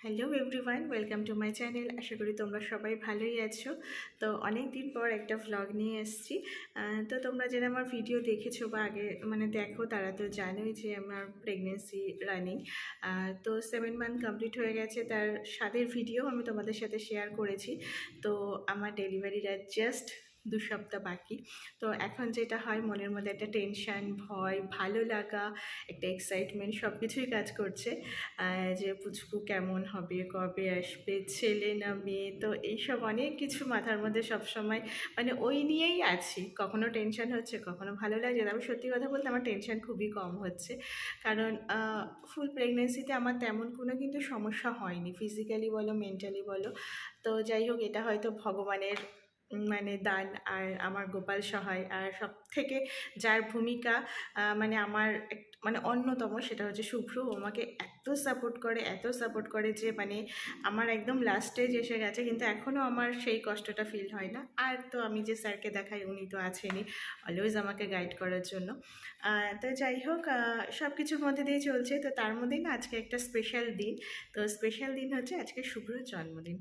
Hello everyone, welcome to my channel. আশা করি তোমরা সবাই ভালোই আছো। তো অনেক দিন পর একটা ভ্লগ নিয়ে এসেছি। তো তোমরা যারা আমার ভিডিও দেখেছো বা আগে দেখো, তারা তো জানোই যে আমার প্রেগনেন্সি রানিং। তো 7 মান্থ কমপ্লিট হয়ে গেছে, তার স্বাদের ভিডিও আমি তোমাদের সাথে শেয়ার করেছি। তো আমার ডেলিভারির আর জাস্ট 2 সপ্তাহ বাকি। তো এখন যেটা হয়, মনের মধ্যে একটা টেনশান, ভয়, ভালো লাগা, একটা এক্সাইটমেন্ট সব কিছুই কাজ করছে। যে পুচকু কেমন হবে, কবে আসবে, ছেলে না মেয়ে, তো এইসব অনেক কিছু মাথার মধ্যে সবসময় ওই নিয়েই আছি। কখনো টেনশন হচ্ছে, কখনো ভালো লাগছে। তবে সত্যি কথা বলতে আমার টেনশন খুবই কম হচ্ছে, কারণ ফুল প্রেগনেন্সিতে আমার তেমন কোনো কিন্তু সমস্যা হয়নি, ফিজিক্যালি বলো মেন্টালি বলো। তো যাই হোক, এটা হয়তো ভগবানের দান, আর আমার গোপাল সহায়। আর সব থেকে যার ভূমিকা আমার অন্যতম, সেটা হচ্ছে শুভ্র। ও আমাকে এত সাপোর্ট করে, এত সাপোর্ট করে যে আমার একদম লাস্ট স্টেজ এসে গেছে, কিন্তু এখনও আমার সেই কষ্টটা ফিল হয় না। আর তো আমি যে স্যারকে দেখাই, উনি তো আছেনই অলওয়েজ আমাকে গাইড করার জন্য। তো যাই হোক, সব কিছুর মধ্যে দিয়ে চলছে। তো তার মধ্যেই না আজকে একটা স্পেশাল দিন। তো স্পেশাল দিন হচ্ছে আজকে শুভ্রর জন্মদিন।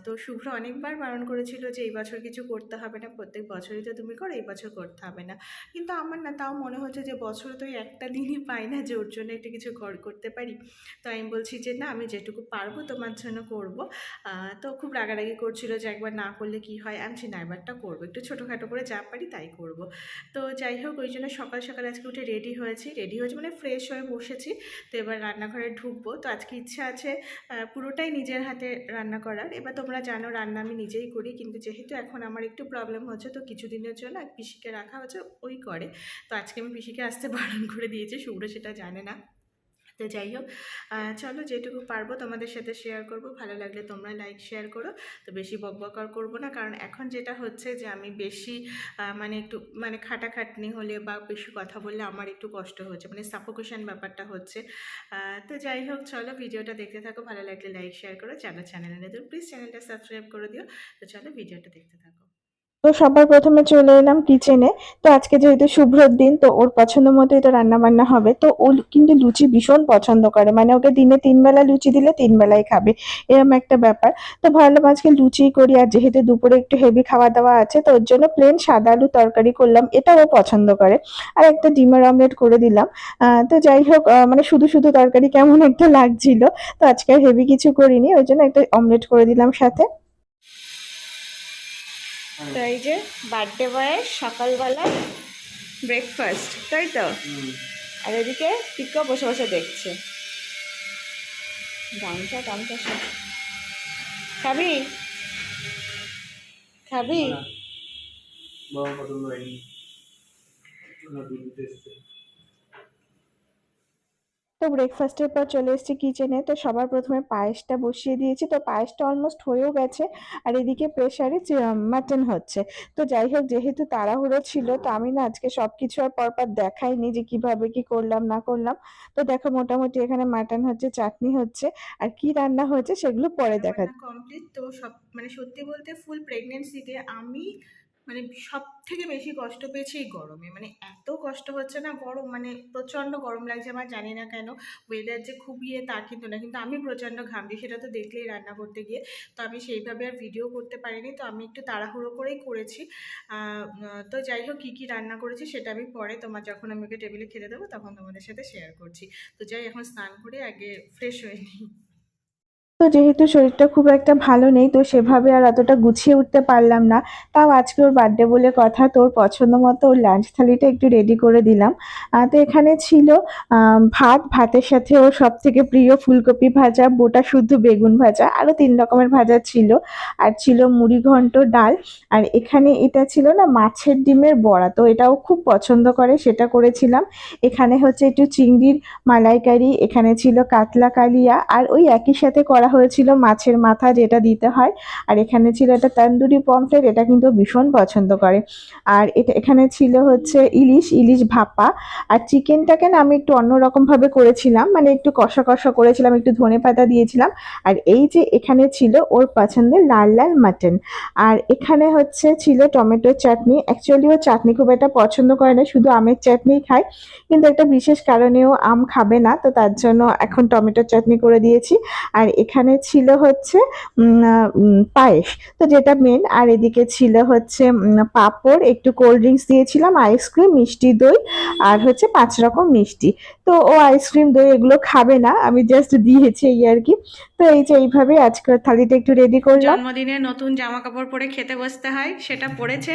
তো শুভ্র অনেকবার বারণ করেছিল যে এই বছর কিছু করতে হবে না, প্রত্যেক বছরই তো তুমি করো, এই বছর করতে হবে না। কিন্তু আমার না তাও মনে হচ্ছে যে বছর তো একটা দিনই পাই না যে ওর জন্য একটু কিছু করতে পারি। তো আমি বলছি যে না, আমি যেটুকু পারবো তোমার জন্য করব। তো খুব রাগারাগি করছিল যে একবার না করলে কি হয়। আমি না, এবারটা করবো, একটু ছোটোখাটো করে যা পারি তাই করব। তো যাই হোক, ওই জন্য সকাল সকাল আজকে উঠে রেডি হয়েছি ফ্রেশ হয়ে বসেছি। তো এবার রান্নাঘরে ঢুকবো। তো আজকে ইচ্ছা আছে পুরোটাই নিজের হাতে রান্না করার। এবার তোমরা জানো রান্না আমি নিজেই করি, কিন্তু যেহেতু এখন আমার একটু প্রবলেম হচ্ছে, তো কিছুদিনের জন্য এক পিসিকে রাখা হচ্ছে, ওই করে। তো আজকে আমি পিসিকে আসতে বারণ করে দিয়েছি, শুভ্র সেটা জানে না। তো যাই হোক, চলো যেটুকু পারবো তোমাদের সাথে শেয়ার করব। ভালো লাগলে তোমরা লাইক শেয়ার করো। তো বেশি বকবক করবো না, কারণ এখন যেটা হচ্ছে যে আমি বেশি একটু খাটাখাটনি হলে বা বেশি কথা বললে আমার একটু কষ্ট হচ্ছে, সাফোকেশন ব্যাপারটা হচ্ছে। তো যাই হোক, চলো ভিডিওটা দেখতে থাকো। ভালো লাগলে লাইক শেয়ার করো। যারা চ্যানেলে নতুন, প্লিজ চ্যানেলটা সাবস্ক্রাইব করে দিও। তো চলো ভিডিওটা দেখতে থাকো। তো সবার প্রথমে চলে এলাম কিচেনে। তো আজকে যেহেতু শুভ্রর দিন, তো ওর পছন্দ মতো এটা রান্না বান্না হবে। তো ও কিন্তু লুচি ভীষণ পছন্দ করে, মানে ওকে দিনে 3 বেলা লুচি দিলে 3 বেলাই খাবে, এরকম একটা ব্যাপার। তো ভাবলাম আজকে লুচি করি, আর যেহেতু দুপুরে একটু হেভি খাওয়া দাওয়া আছে, তো ওর জন্য প্লেন সাদা আলু তরকারি করলাম, এটা ও পছন্দ করে। আর একটা ডিমের অমলেট করে দিলাম। তো যাই হোক, শুধু শুধু তরকারি কেমন একটা লাগছিল। তো আজকে আর হেভি কিছু করিনি, ওই জন্য একটা অমলেট করে দিলাম সাথে। তো এই যে বার্থডে বয়ের সকালবেলা ব্রেকফাস্ট, তাই তো। আর এদিকে পিকো বসে বসে দেখছে। গামছা গামছা সব খাবি, খাবি। তো ব্রেকফাস্টের পর চলে এসেছি কিচেনে। তো সবার প্রথমে পায়েসটা বসিয়ে দিয়েছি। তো পায়েসটা অলমোস্ট হয়েও গেছে, আর এদিকে প্রেসারে মাটন হচ্ছে। তো যাই হোক, যেহেতু তাড়াহুড়ো ছিল, তো আমি না আজকে সবকিছু আর পরপর দেখাইনি যে কিভাবে কি করলাম না করলাম। তো দেখো, মোটামুটি এখানে মাটন হচ্ছে, চাটনি হচ্ছে, আর কি রান্না হয়েছে সেগুলো পরে দেখা। রান্নাবান্না কমপ্লিট। তো সব সত্যি বলতে ফুল প্রেগনেন্সিতে আমি সব থেকে বেশি কষ্ট পেয়েছি এই গরমে। এত কষ্ট হচ্ছে না, গরম প্রচণ্ড গরম লাগছে। আমার জানি না কেন, ওয়েদার যে খুব তা কিন্তু না, কিন্তু আমি প্রচণ্ড ঘামছি, সেটা তো দেখলেই রান্না করতে গিয়ে। তো আমি সেইভাবে আর ভিডিও করতে পারিনি, তো আমি একটু তাড়াহুড়ো করেই করেছি। তো যাই হোক, কী কী রান্না করেছি সেটা আমি পরে যখন আমি ওকে টেবিলে খেতে দেবো তখন তোমাদের সাথে শেয়ার করছি। তো যাই, এখন স্নান করে আগে ফ্রেশ হয়ে নিই। তো যেহেতু শরীরটা খুব একটা ভালো নেই, তো সেভাবে আর অতটা গুছিয়ে উঠতে পারলাম না। তাও আজকে ওর বার্থডে বলে কথা, তো ওর পছন্দ মতো ওর লাঞ্চ থালিটা একটু রেডি করে দিলাম। তো এখানে ছিল ভাতের সাথে ওর সব থেকে প্রিয় ফুলকপি ভাজা, বোটা শুদ্ধ বেগুন ভাজা, আরও 3 রকমের ভাজা ছিল। আর ছিল মুড়ি ঘন্ট, ডাল। আর এখানে এটা ছিল না মাছের ডিমের বড়া, তো এটাও খুব পছন্দ করে, সেটা করেছিলাম। এখানে হচ্ছে একটু চিংড়ির মালাইকারি, এখানে ছিল কাতলা কালিয়া, আর ওই একই সাথে করা হয়েছিল মাছের মাথা যেটা দিতে হয়, আর এখানে ছিল একটা তন্দুরি পমফ্রেট, এটা কিন্তু ভীষণ পছন্দ করে। আর এখানে ছিল হচ্ছে ইলিশ ইলিশ ভাপা। আর চিকেনটাকে না আমি একটু অন্যরকমভাবে করেছিলাম, মানে একটু কষা কষা করেছিলাম, একটু ধনেপাতা দিয়েছিলাম। আর এই যে এখানে ছিল ওর পছন্দের লাল লাল মাটন। আর এখানে হচ্ছে ছিল টমেটোর চাটনি। অ্যাকচুয়ালি ও চাটনি খুব একটা পছন্দ করে না, শুধু আমের চাটনিই খায়, কিন্তু একটা বিশেষ কারণেও আম খাবে না, তো তার জন্য এখন টমেটোর চাটনি করে দিয়েছি। আর এখানে ছিল হচ্ছে পায়েস, তো যেটা মেন। আর এদিকে ছিল হচ্ছে পাঁপড়, একটু কোল্ড ড্রিঙ্কস দিয়েছিলাম, আইসক্রিম, মিষ্টি দই, আর হচ্ছে 5 রকম মিষ্টি। তো ও আইসক্রিম দই এগুলো খাবে না, আমি জাস্ট দিয়েছি এই আর কি। তো এই যে এইভাবে আজকের থালিটা একটু রেডি করলাম। জন্মদিনে নতুন জামা কাপড় পরে খেতে বসতে হয়, সেটা পড়েছে।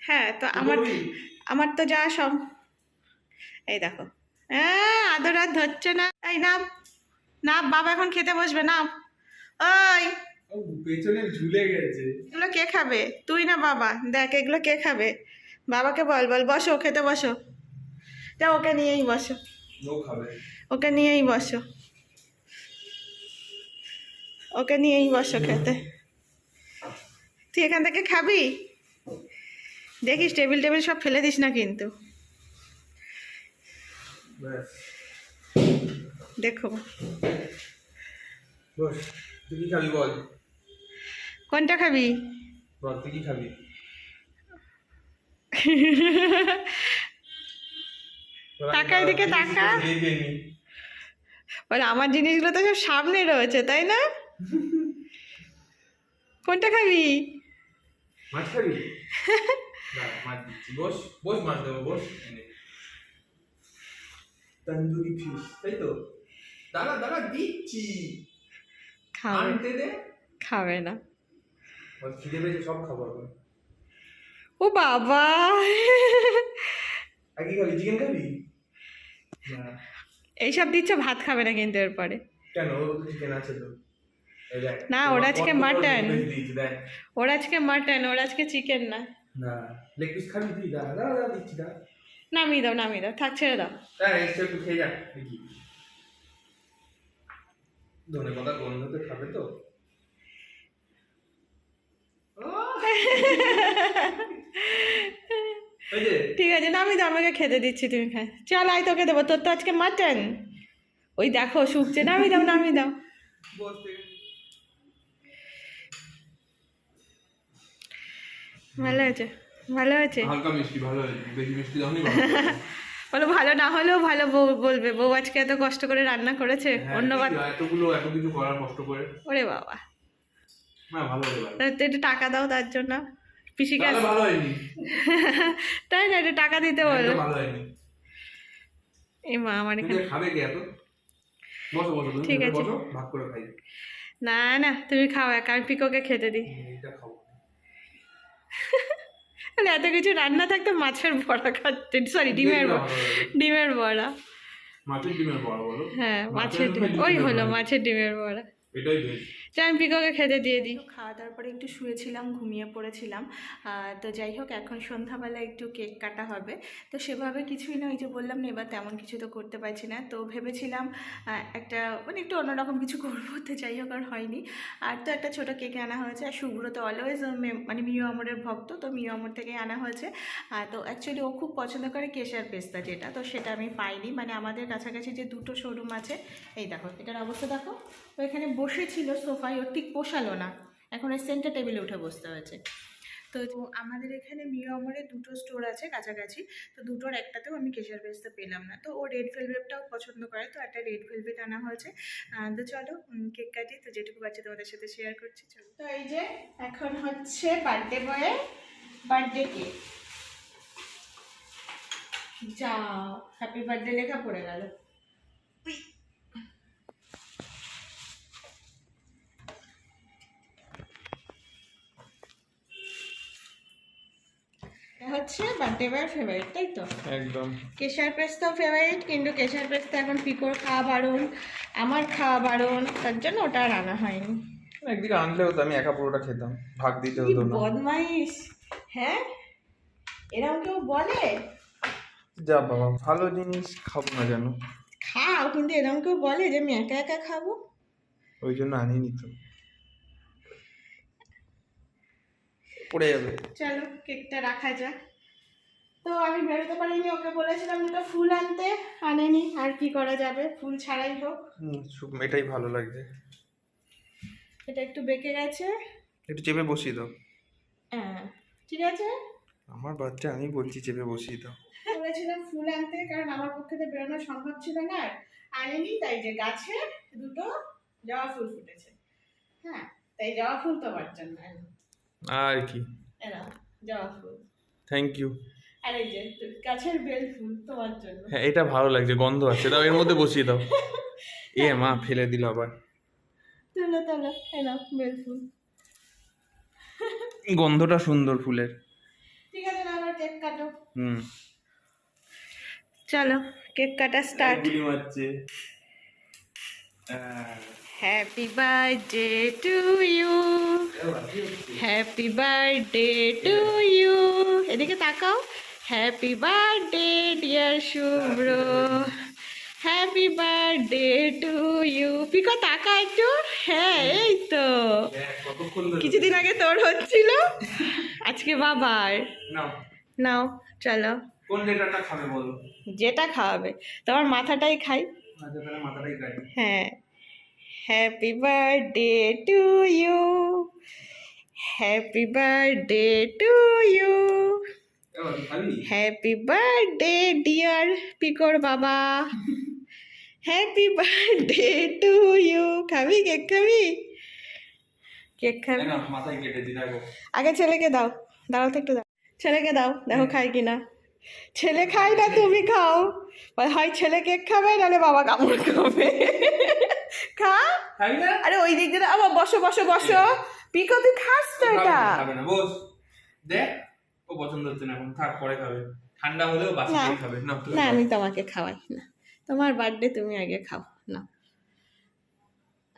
হ্যাঁ, তো আমার তো যা সব, এই দেখো, হ্যাঁ আদর আর ধরছে না। এই নাম, না বাবা এখন খেতে বসবে না। ওই পেছনে ঝুলে গেছে। এগুলো কে খাবে? তুই না বাবা? দেখ এগুলো কে খাবে? বাবাকে বল, বল বসো খেতে বসো। যা ওকে নিয়েই বসো, ও খাবে। ওকে নিয়েই বসো, ওকে নিয়েই বসো খেতে। তুই এখান থেকে খাবি? দেখিস টেবিল টেবিল সব ফেলে দিস না কিন্তু। ব্যাস, দেখো বস। তুই কি খাবি বল? কোনটা খাবি? বল তুই কি খাবি? টাকা এদিকে টাকা। বলে আমার জিনিসগুলো তো সব সামনে রয়েছে, তাই না? কোনটা খাবি? মাছ খাবি? মাছ দিচ্ছি, বস বস, মাছ দেবো, বস। তন্দুরি ফিশ, তাই তো? দাঁড়া দাঁড়া, দিচ্ছি। খাবে, আনতে দে। খাবে না। বল খিদে পেয়েছে, সব খাবো এখন। ও বাবা, আর কি খাবি? চিকেন খাবি? না। এইসব দিচ্ছে, ভাত খাবে না কিন্তু এরপরে। কেন? ও তো চিকেন আছে তো। এই দেখ, না, ওর আজকে মাটন। দেখ, ওর আজকে মাটন, ওর আজকে চিকেন না। না লেগ পিস খাবি তুই? দাঁড়া দাঁড়া দাঁড়া, দিচ্ছি দাঁড়া। নামিয়ে দাও, নামিয়ে দাও, থাক ছেড়ে দাও। দাঁড়া, একটু খেয়ে যা দেখি। ধনে পাতা গন্ধতে খাবে তো? এই যে ঠিক আছে, নামিয়ে দাও, আমাকে খেতে দিচ্ছি, তুমি খাই। চল আয়, তোকে দেবো, তোর তো আজকে মাটন। ওই দেখো শুকছে, নামিয়ে দাও, নামিয়ে দাও। বসতে ভালো হয়েছে, ভালো হয়েছে। হালকা মিষ্টি, ভালো হয়েছে। বেশি মিষ্টি দাওনি? বলো ভালো না হলেও ভালো, বউ বলবে বউ আজকে এত কষ্ট করে রান্না করেছে। অন্যবার এত কিছু করার কষ্ট করে। ওরে বাবা, না ভালো হয়েছে। তো একটু টাকা দাও তার জন্য। পিসিকে ভালো হয়নি। তাই না, একটু টাকা দিতে বলো। ভালো হয়নি। এই মা আমার এখানে খাবে কে এত? বসো বসো, তুমি ঠিক আছে, বসো, ভাগ করে খাই। না না তুমি খাও, একা আমি পিকোকে খেতে দিই। এটা খাও। তাহলে এত কিছু রান্না থাকতো মাছের বড়া খাচ্ছে, সরি ডিমের ডিমের বড়া। মাছের ডিমের বড়া বলো? হ্যাঁ মাছের ডিম, ওই হলো মাছের ডিমের বড়া। এটাই বেশ। আমি পিকোকে খেতে দিয়ে দিই। খাওয়া দাওয়ার পরে একটু শুয়েছিলাম, ঘুমিয়ে পড়েছিলাম। তো যাই হোক, এখন সন্ধ্যাবেলা একটু কেক কাটা হবে। তো সেভাবে কিছুই না, ওই যে বললাম না, এবার তেমন কিছু তো করতে পারছি না। তো ভেবেছিলাম একটা মানে একটু অন্যরকম কিছু করবো, তো যাই হোক আর হয়নি। আর তো একটা ছোটো কেক আনা হয়েছে। আর শুভ্র তো অলওয়েজ মানে মিও আমরের ভক্ত, তো মিও আমর থেকে আনা হয়েছে। তো অ্যাকচুয়ালি ও খুব পছন্দ করে কেশর পেস্তা যেটা, তো সেটা আমি পাইনি। মানে আমাদের কাছাকাছি যে দুটো শোরুম আছে, এই দেখো এটার অবস্থা দেখো, ও এখানে বসেছিল সোফায়, ওর ঠিক পোষালো না, এখন ওই সেন্টার টেবিলে উঠে বসতে হয়েছে। তো আমাদের এখানে মিও আমরের দুটো স্টোর আছে কাছাকাছি, তো দুটোর একটাতেও আমি কেশর পেস্তা পেলাম না। তো ও রেড ভেলভেটটাও পছন্দ করে, তো একটা রেড ভেলভেট আনা হয়েছে। তো চলো কেক কাটি, তো যেটুকু পাচ্ছি তোমাদের সাথে শেয়ার করছি। চলো, তো এই যে এখন হচ্ছে বার্থডে বয়ের বার্থডে কেক। যা, হ্যাপি বার্থডে লেখা পড়ে গেল। হচ্ছে বার্থডে বয়ের ফেভারিট, তাই তো? একদম। কেশর পেস্তা ফেভারিট, কিন্তু কেশর পেস্তা এখন পিকোর খাওয়া বারণ, আমার খাওয়া বারণ, তার জন্য ওটা আর আনা হয়নি। একদিকে আনলে হতো, আমি একা পুরোটা খেতাম, ভাগ দিতে কি হতো না। বদমাইশ, হ্যাঁ এরকম কেউ বলে? যা বাবা, ভালো জিনিস খাবো না কেন? খাও, কিন্তু এরকম কেউ বলে যে আমি একা একা খাবো? ওই জন্য আনিনি তো, পড়ে যাবে। চলো কেকটা রাখা যাক। তো আমি বেরোতে পারিনি, ওকে বলেছিলাম দুটো ফুল আনতে, আনেনি, আর কি করা যাবে, ফুল ছাড়াই হোক। এটাই ভালো লাগছে। এটা একটু বেঁকে গেছে। একটু চেপে বসিয়ে দাও। হ্যাঁ ঠিক আছে। আমার বাচ্চা, আমি বলছি চেপে বসিয়ে দাও। বলেছিলাম ফুল আনতে, কারণ আমার পক্ষে তো বেরোনো সম্ভব ছিল না, আর আনেনি, তাই যে গাছে দুটো জবা ফুল ফুটেছে। হ্যাঁ, তাই জবা ফুল তোমার জন্য আনলাম। আর কি, এরা জবা ফুল, থ্যাংক ইউ। আর এই যে গাছের বেল ফুল তোমার জন্য। হ্যাঁ এটা ভালো লাগছে, গন্ধ আছে, দাও এর মধ্যে বসিয়ে দাও। এ মা, ফেলে দিল আবার। তোলো তোলো, এরা বেল ফুল। গন্ধটা সুন্দর ফুলের। ঠিক আছে, না আবার কেক কাটো। হুম, চলো কেক কাটা স্টার্ট। গুলি মারছে। Happy birthday to you, happy birthday to you. এদিকে তাকাও। Happy birthday dear Shubhra, happy birthday to you. Piko তাকা একটু। হ্যাঁ এই তো, কিছুদিন আগে তোর হচ্ছিল, আজকে বাবার। নাও, নাও চলো, কোন লেটারটা খাবে বলো? যেটা খাওয়াবে, তোমার মাথাটাই খাই। আচ্ছা তাহলে মাথাটাই খাই। হ্যাঁ, happy birthday to you, happy birthday to you, এবার খাবি? হ্যাপি বার্থডে ডিয়ার পিকোর বাবা, হ্যাপি বার্থডে টু ইউ। খাবি কেক? খাবি কেক? খাবি? না, মাথায় কেটে দি, দেখো। আগে ছেলেকে দাও, দাঁড়াও তো একটু, দাও ছেলেকে দাও, দেখো খাই কিনা। ছেলে খাই না তুমি খাও, হয় ছেলে কেক খাবে নাহলে বাবা কামড় খাবে। খা। খাবি না? আরে ওই দিক দিয়ে আবার বসো বসো বসো। পিকো তুই খাস তো এটা? খাবে না, বস। দেখ, ও পছন্দ হচ্ছে না এখন, থাক পরে খাবে, ঠান্ডা হলেও বাসি না। করে খাবে। না তুমি না খাও। আমি তোমাকে খাওয়াই না, তোমার বার্থডে তুমি আগে খাও না।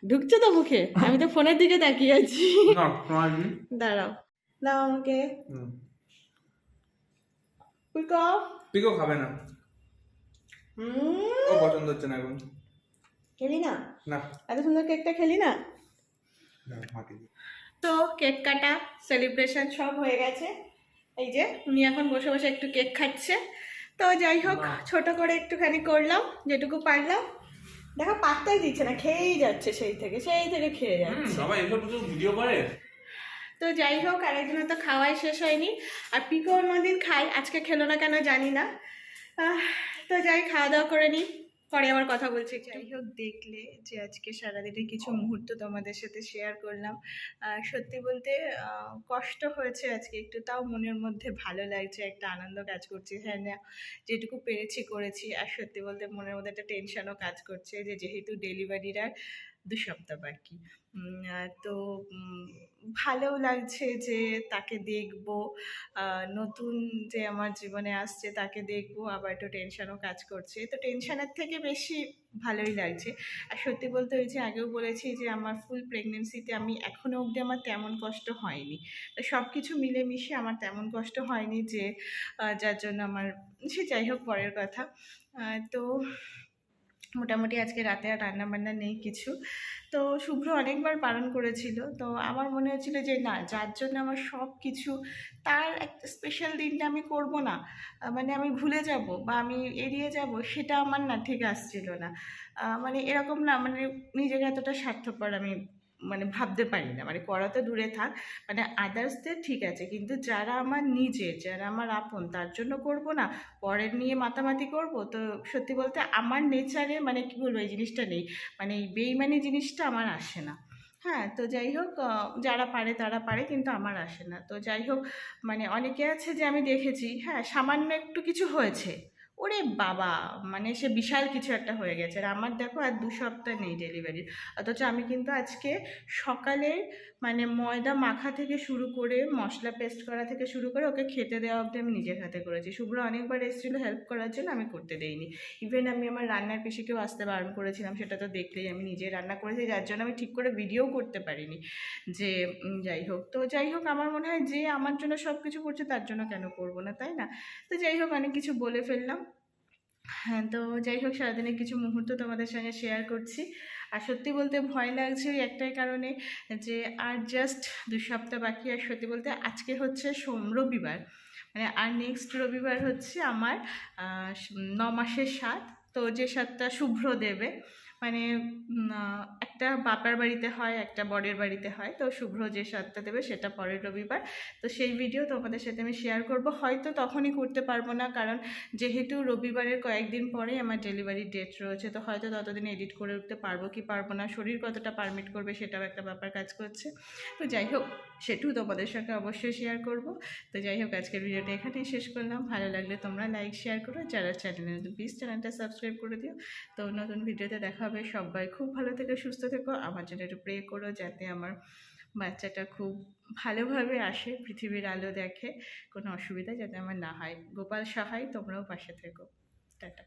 ঢুকছে তো মুখে, আমি তো ফোনের দিকে তাকিয়ে আছি। না, তোমার কি? দাঁড়াও, দাও আমাকে। হুম। পিকো। পিকো খাবে না, হুম, ও পছন্দ হচ্ছে না এখন। খেলি না? না, এত সুন্দর কেকটা খেলি না? না মাকে দি। তো কেক কাটা, সেলিব্রেশন সব হয়ে গেছে। এই যে উনি এখন বসে বসে একটু কেক খাচ্ছে। তো যাই হোক, ছোট করে একটুখানি করলাম যেটুকু পারলাম। দেখো পাত্তাই দিচ্ছে না, খেয়েই যাচ্ছে, সেই থেকে খেয়ে যাচ্ছে। বাবা এসব কিছু ভিডিও করে। তো যাই হোক, আরেকজনের তো খাওয়াই শেষ হয়নি, আর পিকো অন্যদিন খাই, আজকে খেলো না কেন জানি না। তো যাই, খাওয়া দাওয়া করে নিই, পরে আবার কথা বলছি। যাই হোক, দেখলে যে আজকে সারাদিনের কিছু মুহূর্ত তোমাদের সাথে শেয়ার করলাম। সত্যি বলতে কষ্ট হয়েছে আজকে একটু, তাও মনের মধ্যে ভালো লাগছে, একটা আনন্দ কাজ করছে। হ্যাঁ না, যেটুকু পেরেছি করেছি। আর সত্যি বলতে মনের মধ্যে একটা টেনশনও কাজ করছে, যে যেহেতু ডেলিভারির আর 2 সপ্তাহ বাকি। তো ভালোও লাগছে যে তাকে দেখবো, নতুন যে আমার জীবনে আসছে তাকে দেখবো, আবার একটু টেনশনও কাজ করছে। তো টেনশনের থেকে বেশি ভালোই লাগছে। আর সত্যি বলতে ওই যে আগেও বলেছি যে আমার ফুল প্রেগনেন্সিতে আমি এখনও অবধি আমার তেমন কষ্ট হয়নি। তো সব কিছু মিলেমিশে আমার তেমন কষ্ট হয়নি, যে যার জন্য আমার, সে যাই হোক পরের কথা। তো মোটামুটি আজকে রাতে আর রান্নাবান্না নেই কিছু। তো শুভ্র অনেকবার বারণ করেছিল, তো আমার মনে হচ্ছিল যে না, যার জন্য আমার সব কিছু, তার একটা স্পেশাল দিনটা আমি করব না, মানে আমি ভুলে যাব বা আমি এড়িয়ে যাব, সেটা আমার না ঠিক আসছিল না। মানে এরকম না, মানে নিজেকে এতটা স্বার্থপর আমি মানে ভাবতে পারি না, মানে করা তো দূরে থাক, মানে আদার্সদের ঠিক আছে, কিন্তু যারা আমার নিজের, যারা আমার আপন, তার জন্য করব না, পরের নিয়ে মাতামাতি করব। তো সত্যি বলতে আমার নেচারে মানে কী বলবো, এই জিনিসটা নেই, মানে এই বেইমানি জিনিসটা আমার আসে না। হ্যাঁ, তো যাই হোক, যারা পারে তারা পারে, কিন্তু আমার আসে না। তো যাই হোক, মানে অনেকে আছে যে আমি দেখেছি, হ্যাঁ সামান্য একটু কিছু হয়েছে, ওরে বাবা, মানে সে বিশাল কিছু একটা হয়ে গেছে। আর আমার দেখো আর 2 সপ্তাহ নেই ডেলিভারির, অথচ আমি কিন্তু আজকে সকালে মানে ময়দা মাখা থেকে শুরু করে, মশলা পেস্ট করা থেকে শুরু করে, ওকে খেতে দেওয়া অবধি আমি নিজের হাতে করেছি। শুভ্র অনেকবার এসেছিলো হেল্প করার জন্য, আমি করতে দেইনি। ইভেন আমি আমার রান্নার পিসিকেও আসতে বারণ করেছিলাম, সেটা তো দেখলেই, আমি নিজে রান্না করেছি, যার জন্য আমি ঠিক করে ভিডিও করতে পারিনি। যে যাই হোক, তো যাই হোক, আমার মনে হয় যে আমার জন্য সব কিছু করছে, তার জন্য কেন করবো না, তাই না? তো যাই হোক, অনেক কিছু বলে ফেললাম। হ্যাঁ, তো যাই হোক, সারাদিনের কিছু মুহূর্ত তোমাদের সঙ্গে শেয়ার করছি। আর সত্যি বলতে ভয় লাগছে ওই একটাই কারণে যে আর জাস্ট 2 সপ্তাহ বাকি। আর সত্যি বলতে আজকে হচ্ছে রবিবার, মানে আর নেক্সট রবিবার হচ্ছে আমার 9 মাসের সাত। তো যে সাতটা শুভ্র দেবে, মানে একটা বাপার বাড়িতে হয়, একটা বরের বাড়িতে হয়। তো শুভ্র যে সাতটা দেবে সেটা পরের রবিবার। তো সেই ভিডিও তোমাদের সাথে আমি শেয়ার করব, হয়তো তখনই করতে পারবো না, কারণ যেহেতু রবিবারের কয়েকদিন পরেই আমার ডেলিভারি ডেট রয়েছে। তো হয়তো ততদিন এডিট করে উঠতে পারবো কি পারবো না, শরীর কতটা পারমিট করবে সেটাও একটা ব্যাপার কাজ করছে। তো যাই হোক, সেটাও তোমাদের সঙ্গে অবশ্যই শেয়ার করব। তো যাই হোক, আজকের ভিডিওটা এখানেই শেষ করলাম। ভালো লাগলে তোমরা লাইক শেয়ার করো, যারা চ্যানেলে নতুন প্লিজ চ্যানেলটা সাবস্ক্রাইব করে দিও। তো নতুন ভিডিওতে দেখা হবে। সবাই খুব ভালো থেকো, সুস্থ থেকো। আমার জন্য একটু প্রে করো যাতে আমার বাচ্চাটা খুব ভালোভাবে আসে, পৃথিবীর আলো দেখে, কোনো অসুবিধা যাতে আমার না হয়। গোপাল সহায়, তোমরাও পাশে থেকো। টাটা।